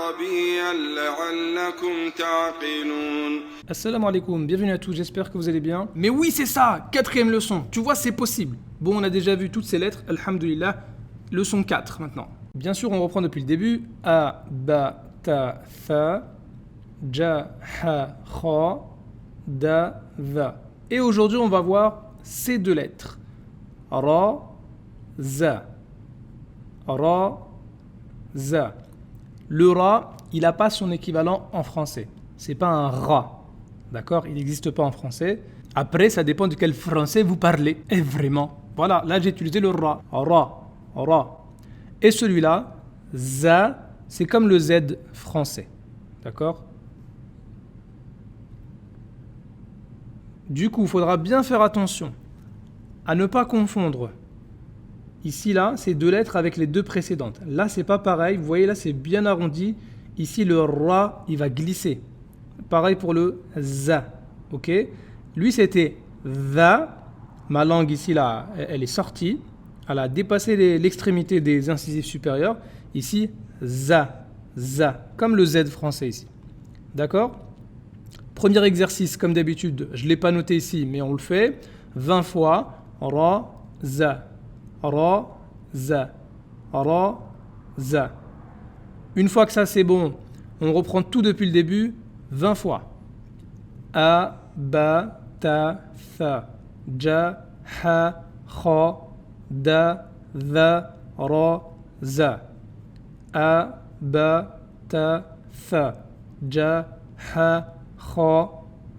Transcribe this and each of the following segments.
عربيا لعلكم تعقلون. Assalamu alaikum, bienvenue à tous, j'espère que vous allez bien. Mais oui, c'est ça, quatrième leçon, tu vois, c'est possible. Bon, on a déjà vu toutes ces lettres, alhamdoulilah, leçon 4 maintenant. Bien sûr, on reprend depuis le début. A, ba, ta, tha, ja, ha, kha, da, va. Et aujourd'hui, on va voir ces deux lettres. Ra, za. Ra, za. Le ra, il n'a pas son équivalent en français. C'est pas un ra. D'accord? Il n'existe pas en français. Après, ça dépend de quel français vous parlez. Et vraiment. Voilà, là j'ai utilisé le ra. Ra, ra. Et celui-là, za, c'est comme le z français. D'accord? Du coup, il faudra bien faire attention à ne pas confondre. Ici, là, ces deux lettres avec les deux précédentes. Là, c'est pas pareil. Vous voyez, là, c'est bien arrondi. Ici, le ra, il va glisser. Pareil pour le za, ok? Lui, c'était va. Ma langue ici, là, elle est sortie. Elle a dépassé l'extrémité des incisives supérieures. Ici, za, za, comme le z français ici. D'accord? Premier exercice, comme d'habitude, je ne l'ai pas noté ici, mais on le fait. 20 fois, ra, za, ra, za, ra, za. Une fois que ça, c'est bon, on reprend tout depuis le début. 20 fois. A, ba, ta, tha, ja, ha, kha, da, va, ra, za. A, ba, ta, tha, ja, ha, kha,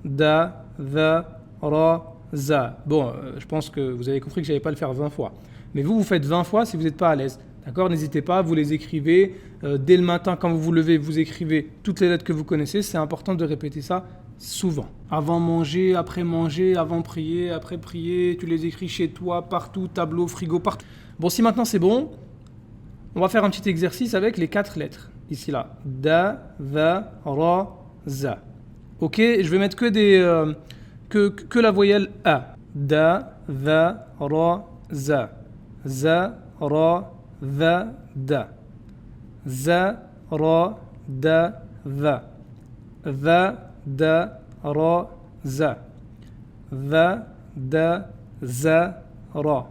da, va, ra, za. Bon, je pense que vous avez compris que je n'allais pas le faire 20 fois. Mais vous faites 20 fois si vous n'êtes pas à l'aise. D'accord? N'hésitez pas, vous les écrivez. Dès le matin, quand vous vous levez, vous écrivez toutes les lettres que vous connaissez. C'est important de répéter ça souvent. Avant manger, avant prier, après prier. Tu les écris chez toi, partout, tableau, frigo, partout. Bon, si maintenant c'est bon, on va faire un petit exercice avec les 4 lettres. Ici, là. Da, va, ra, za. Ok? Je vais mettre que la voyelle A. Da, va, ra, za. Za, ra, va, da. Za, ra, da, va. Va, da, ra, za. Va, da, za, ra.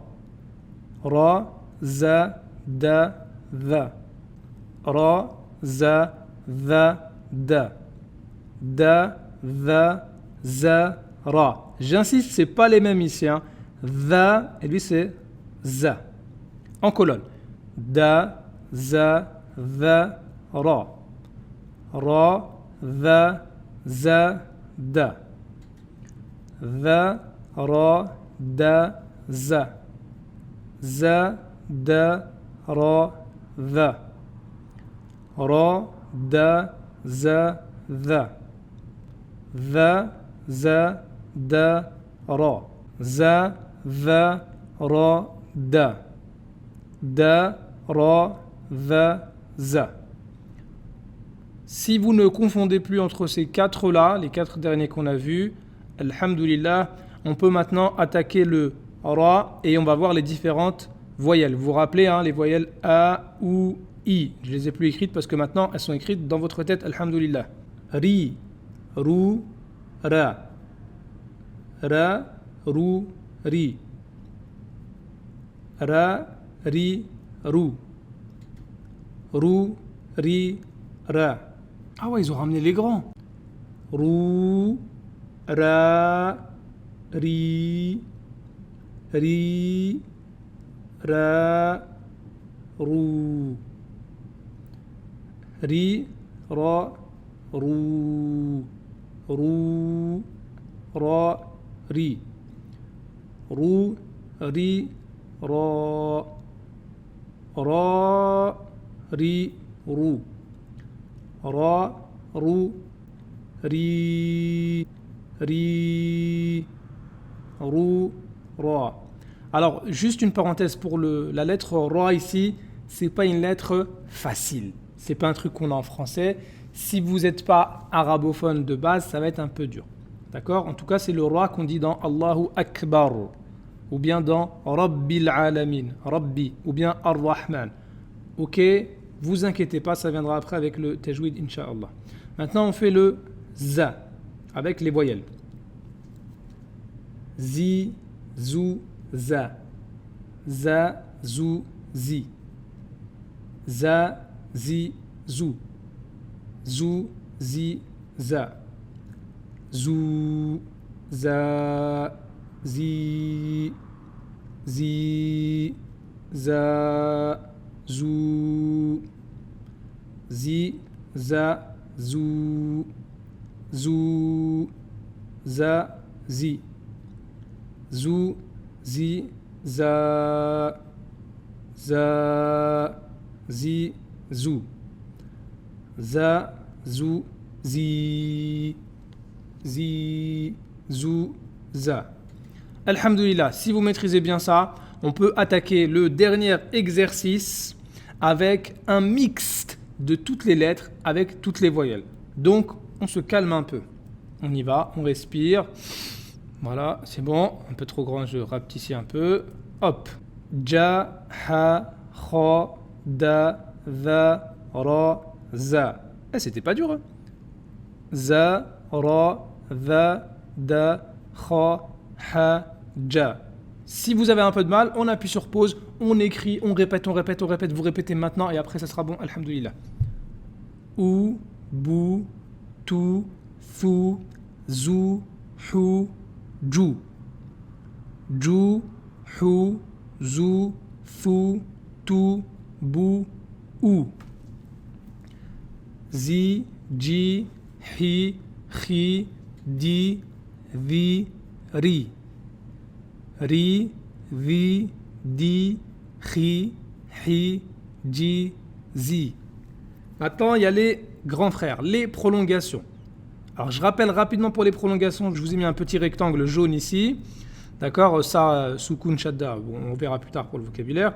Ra, za, da, va. Ra, za, va, da. Da, va, za, ra. J'insiste, c'est pas les mêmes ici. Hein. Va, et lui c'est za. En colonne. Da, za, va, ra. Ra, va, za, da. Va, ra, da, za. Za, da, ra, va. Ra, da, za, va. Va, za, da, ra. Za, va, ra, da. Da, ra, va, za. Si vous ne confondez plus entre ces 4-là, les 4 derniers qu'on a vus, alhamdoulilah, on peut maintenant attaquer le ra et on va voir les différentes voyelles. Vous vous rappelez, hein, les voyelles A, ou I. Je ne les ai plus écrites parce que maintenant elles sont écrites dans votre tête, alhamdoulilah. Ri, rou, ra. Ra, rou, ri. Ra, ri, rou. Rou, ri, ra. Ah ouais, ils ont ramené les grands. Rou, ra, ri, ri, ra, rou. Ri, ra, rou. Rou, ra, ri. Rou, ri, ra. Ra, ri, rou. Ra, rou, ri, ri, rou, ra. Alors, juste une parenthèse pour la lettre ra ici, c'est pas une lettre facile. C'est pas un truc qu'on a en français. Si vous n'êtes pas arabophone de base, ça va être un peu dur. D'accord? En tout cas, c'est le ra qu'on dit dans Allahu Akbar. Ou bien dans Rabbil Alamin, Rabbi, ou bien Ar-Rahman. Ok? Vous inquiétez pas, ça viendra après avec le tajwid, incha'Allah. Maintenant, on fait le za avec les voyelles. Zi, zou, za. Za, zou, zi. Za, zi, zou. Zou, zi, za. Zou, za, zi, zi, za, zou. Zi, za, zou. Zou, za, zi. Zou, zi, za. Za, zi, zou. Za, zou, zi. Zi, zou, za. Alhamdulillah, si vous maîtrisez bien ça, on peut attaquer le dernier exercice avec un mixte de toutes les lettres avec toutes les voyelles. Donc, on se calme un peu. On y va, on respire. Voilà, c'est bon. Un peu trop grand, je rapetissis un peu. Hop. Ja, ha, kha, da, va, ra, za. Eh, c'était pas dur, hein? Za, ra, va, da, kha, ha, ja. Si vous avez un peu de mal, on appuie sur pause, on écrit, on répète, vous répétez maintenant et après ça sera bon, alhamdoulilah. Ou, bou, tu, thu, zou, hu, ju. Ju, hu, zou, thu, tu, bou, ou. Zi, ji, hi, chi, di, vi, ri. Ri, vi, di, chi, hi, ji, zi. Maintenant, il y a les grands frères, les prolongations. Alors, je rappelle rapidement pour les prolongations, je vous ai mis un petit rectangle jaune ici. D'accord, ça, soukoun, shadda, bon, on verra plus tard pour le vocabulaire.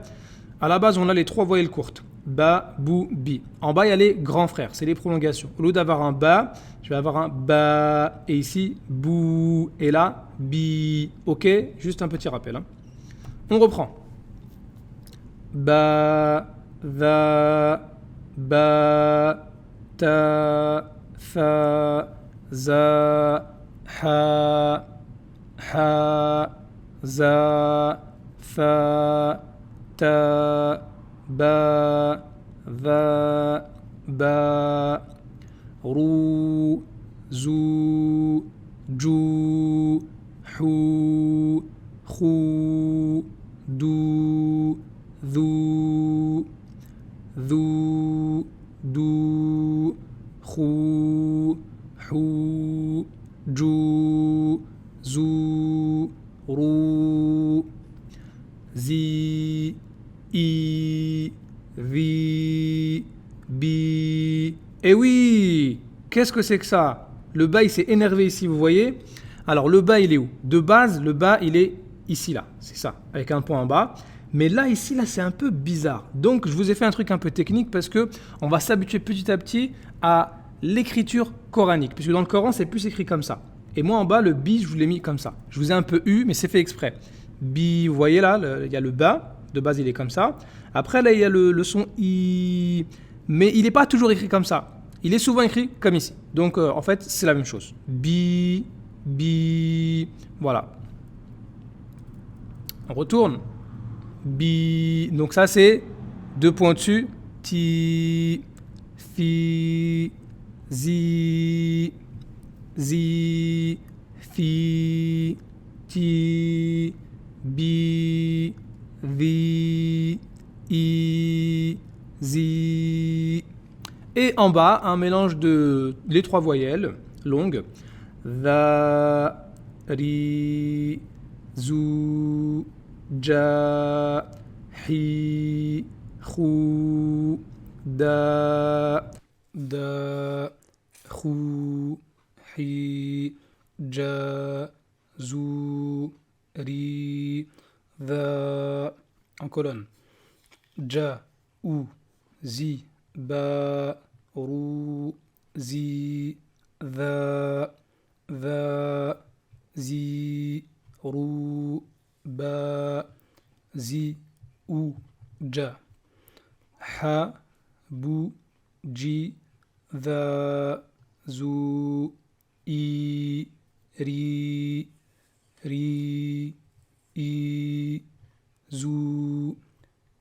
À la base, on a les trois voyelles courtes. Ba, bou, bi. En bas, il y a les grands frères, c'est les prolongations. Au lieu d'avoir un ba, je vais avoir un ba. Et ici, bou. Et là, bi. Ok, juste un petit rappel. Hein. On reprend. Ba, va, ba, ta, fa, za, ha, ha, za, fa, ta, ba, va, ba, rou, zou, ju, hu, khu, du, dhu, dhu, du, khu, hu, ju, zu, ru, zi, i, vi, bi. Eh oui, qu'est-ce que c'est que ça? Le bas il s'est énervé ici, vous voyez. Alors le bas il est où? De base, le bas il est ici là, c'est ça, avec un point en bas. Mais là ici là c'est un peu bizarre. Donc je vous ai fait un truc un peu technique parce que on va s'habituer petit à petit à l'écriture coranique, puisque dans le Coran c'est plus écrit comme ça. Et moi en bas le bi je vous l'ai mis comme ça. Je vous ai un peu eu, mais c'est fait exprès. Bi, vous voyez là, il y a le bas, de base il est comme ça. Après là il y a le son i, mais il n'est pas toujours écrit comme ça. Il est souvent écrit comme ici. Donc en fait c'est la même chose. Bi, bi, voilà. On retourne. Bi, donc ça c'est deux points dessus. Ti, fi, zi, zi, fi, ti, bi, vi, i, zi. Et en bas, un mélange de les trois voyelles longues. Va, ri, zou, ja, hi, khu, da, khu, hi, ja, zou, ri, da. En colonne. Ja, ou, zi, ba, rou, zi, va, zi, rou, ba, zi, ou, ja. Ha, bou, ji, dha, zou, i, ri, i, zou,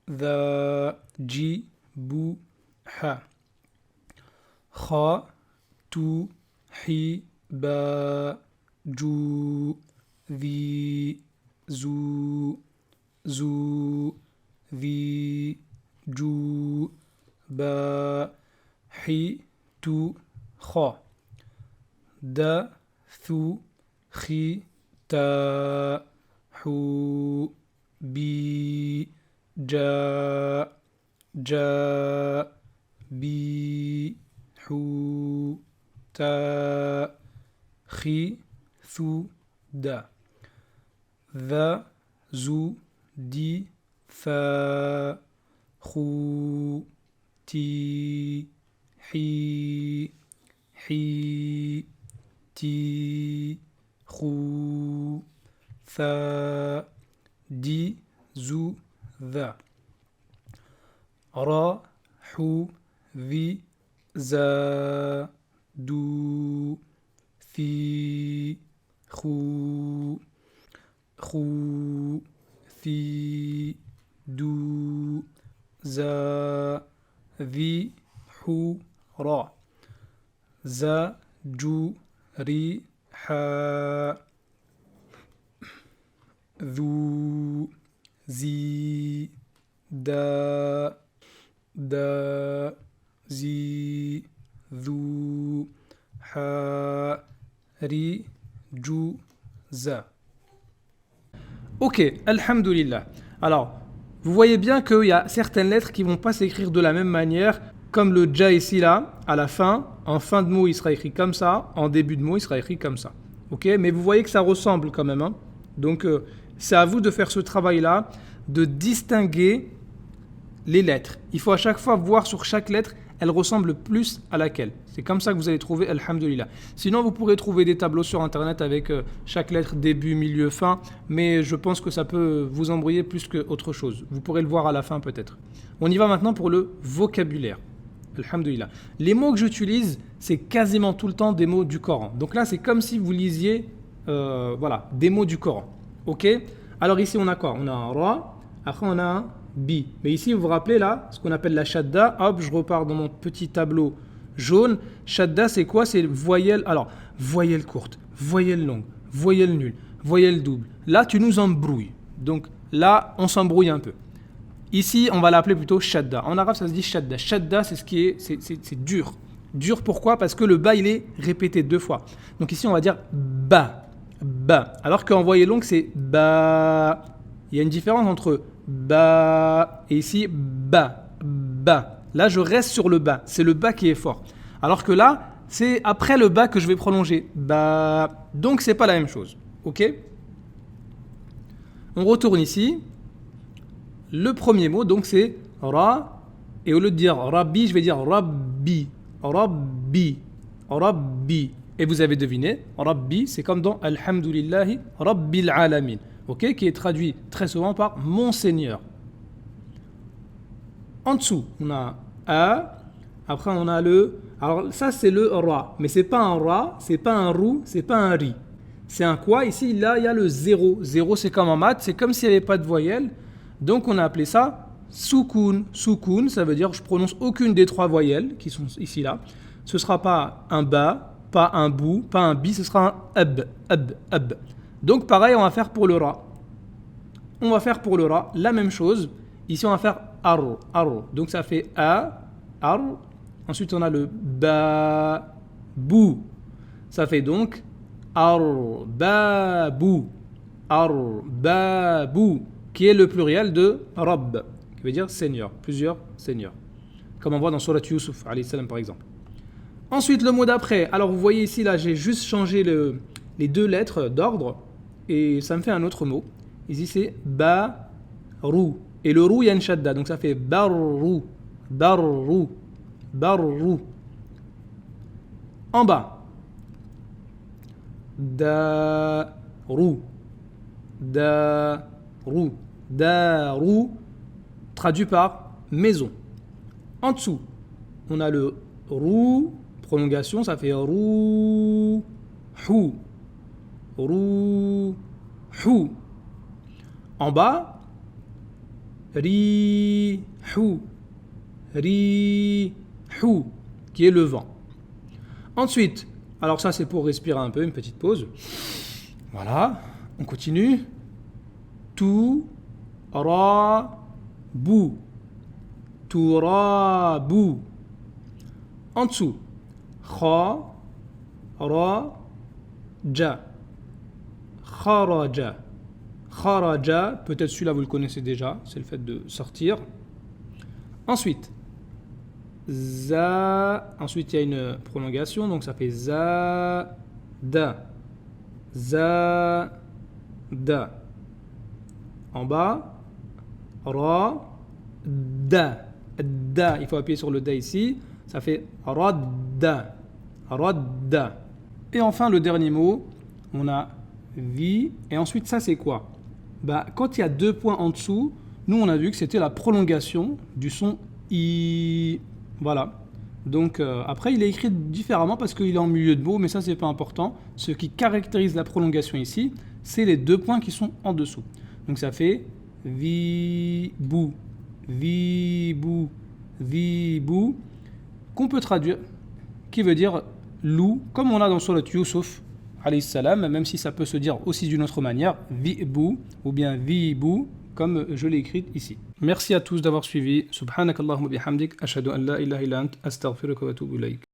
dha, ji, bou, ha. Kha, tu, hi, ba, ju, vi, zu, vi, ju, ba, hi, tu, kha. Da, thu, khi, ta, hu, bi, ja, bi, hu, ta, khi, thu, da. Dha, zu, di, fa, khu, ti, hi, ti, khu, fa, di, zu, dha. Ra, hu, vi, za, du, fi, khu, fi, du, za, vi, hu, ra. Za, ju, ri, ha, dhu, zi, da, zi, dhu, ha, ri, ju, za. Ok, alhamdulillah. Alors, vous voyez bien qu'il y a certaines lettres qui ne vont pas s'écrire de la même manière, comme le ja ici là, à la fin. En fin de mot, il sera écrit comme ça. En début de mot, il sera écrit comme ça. Ok, mais vous voyez que ça ressemble quand même. Hein. Donc, c'est à vous de faire ce travail-là, de distinguer les lettres. Il faut à chaque fois voir sur chaque lettre, elle ressemble plus à laquelle. C'est comme ça que vous allez trouver alhamdulillah. Sinon, vous pourrez trouver des tableaux sur internet avec chaque lettre début, milieu, fin, mais je pense que ça peut vous embrouiller plus qu'autre chose. Vous pourrez le voir à la fin peut-être. On y va maintenant pour le vocabulaire. Alhamdulillah. Les mots que j'utilise, c'est quasiment tout le temps des mots du Coran. Donc là, c'est comme si vous lisiez des mots du Coran. Ok ? Alors ici, on a quoi ? On a un ra, après on a un bi. Mais ici, vous vous rappelez là, ce qu'on appelle la shadda. Hop, je repars dans mon petit tableau jaune. Shadda, c'est quoi ? C'est voyelle. Alors, voyelle courte, voyelle longue, voyelle nulle, voyelle double. Là, tu nous embrouilles. Donc là, on s'embrouille un peu. Ici, on va l'appeler plutôt shadda. En arabe, ça se dit shadda. Shadda, c'est ce qui est, c'est dur. Dur, pourquoi ? Parce que le ba, il est répété 2 fois. Donc ici, on va dire ba, ba. Alors qu'en voyelle longue, c'est ba. Il y a une différence entre ba et ici ba, ba. Là, je reste sur le ba. C'est le ba qui est fort. Alors que là, c'est après le ba que je vais prolonger. Ba. Donc, c'est pas la même chose. Ok ? On retourne ici. Le premier mot, donc, c'est ra. Et au lieu de dire rabbi, je vais dire rabbi. Rabbi. Rabbi. Et vous avez deviné, rabbi, c'est comme dans Alhamdulillahi Rabbil Alamin. Ok, qui est traduit très souvent par mon Seigneur. En dessous, on a a. Après, on a le. Alors, ça, c'est le ra. Mais c'est pas un ra, c'est pas un rou, c'est pas un ri. C'est un quoi ? Ici, là, il y a le 0. 0, c'est comme en maths, c'est comme s'il n'y avait pas de voyelle. Donc, on a appelé ça soukoun. Soukoun, ça veut dire je prononce aucune des 3 voyelles qui sont ici, là. Ce ne sera pas un ba, pas un bou, pas un bi, ce sera un ab, ab, ab. Donc, pareil, on va faire pour le ra. On va faire pour le ra la même chose. Ici, on va faire ar, ar. Donc, ça fait a, ar. Ensuite, on a le ba, bou. Ça fait donc ar, ba, bou. Ar, ba, bou. Qui est le pluriel de Rabb, qui veut dire Seigneur, plusieurs seigneurs. Comme on voit dans Surat Yusuf, alayhi salam, par exemple. Ensuite, le mot d'après. Alors, vous voyez ici, là, j'ai juste changé les 2 lettres d'ordre et ça me fait un autre mot. Ici, c'est ba-rou. Et le rou, il y a une shadda, donc ça fait barrou, barrou, barrou. En bas, da-rou, da-rou, da-rou, traduit par maison. En dessous, on a le rou, prolongation, ça fait rou, hou, rou, hou. En bas, ri, hou, qui est le vent. Ensuite, alors ça c'est pour respirer un peu, une petite pause. Voilà, on continue. Tu, ra, bou. Tourabou. En dessous, kha, ra, ja. Kharaja. Kharaja, peut-être celui-là vous le connaissez déjà, c'est le fait de sortir. Ensuite, za. Ensuite, il y a une prolongation, donc ça fait za, da. Za, da. En bas, ra, da. Da, il faut appuyer sur le da ici, ça fait radda. Radda. Et enfin, le dernier mot, on a vi, et ensuite, ça c'est quoi? Quand il y a 2 points en dessous, nous on a vu que c'était la prolongation du son i. Voilà. Donc après, il est écrit différemment parce qu'il est en milieu de mot, mais ça c'est pas important. Ce qui caractérise la prolongation ici, c'est les 2 points qui sont en dessous. Donc ça fait vi, bou, qu'on peut traduire, qui veut dire loup, comme on a dans Surat Yusuf, alayhi salam, même si ça peut se dire aussi d'une autre manière, vi'bou, ou bien vi'bou, comme je l'ai écrit ici. Merci à tous d'avoir suivi. Subhanakallahumma bihamdik, ashhadu an la ilaha illa ant, astaghfiruka wa atubu ilayk.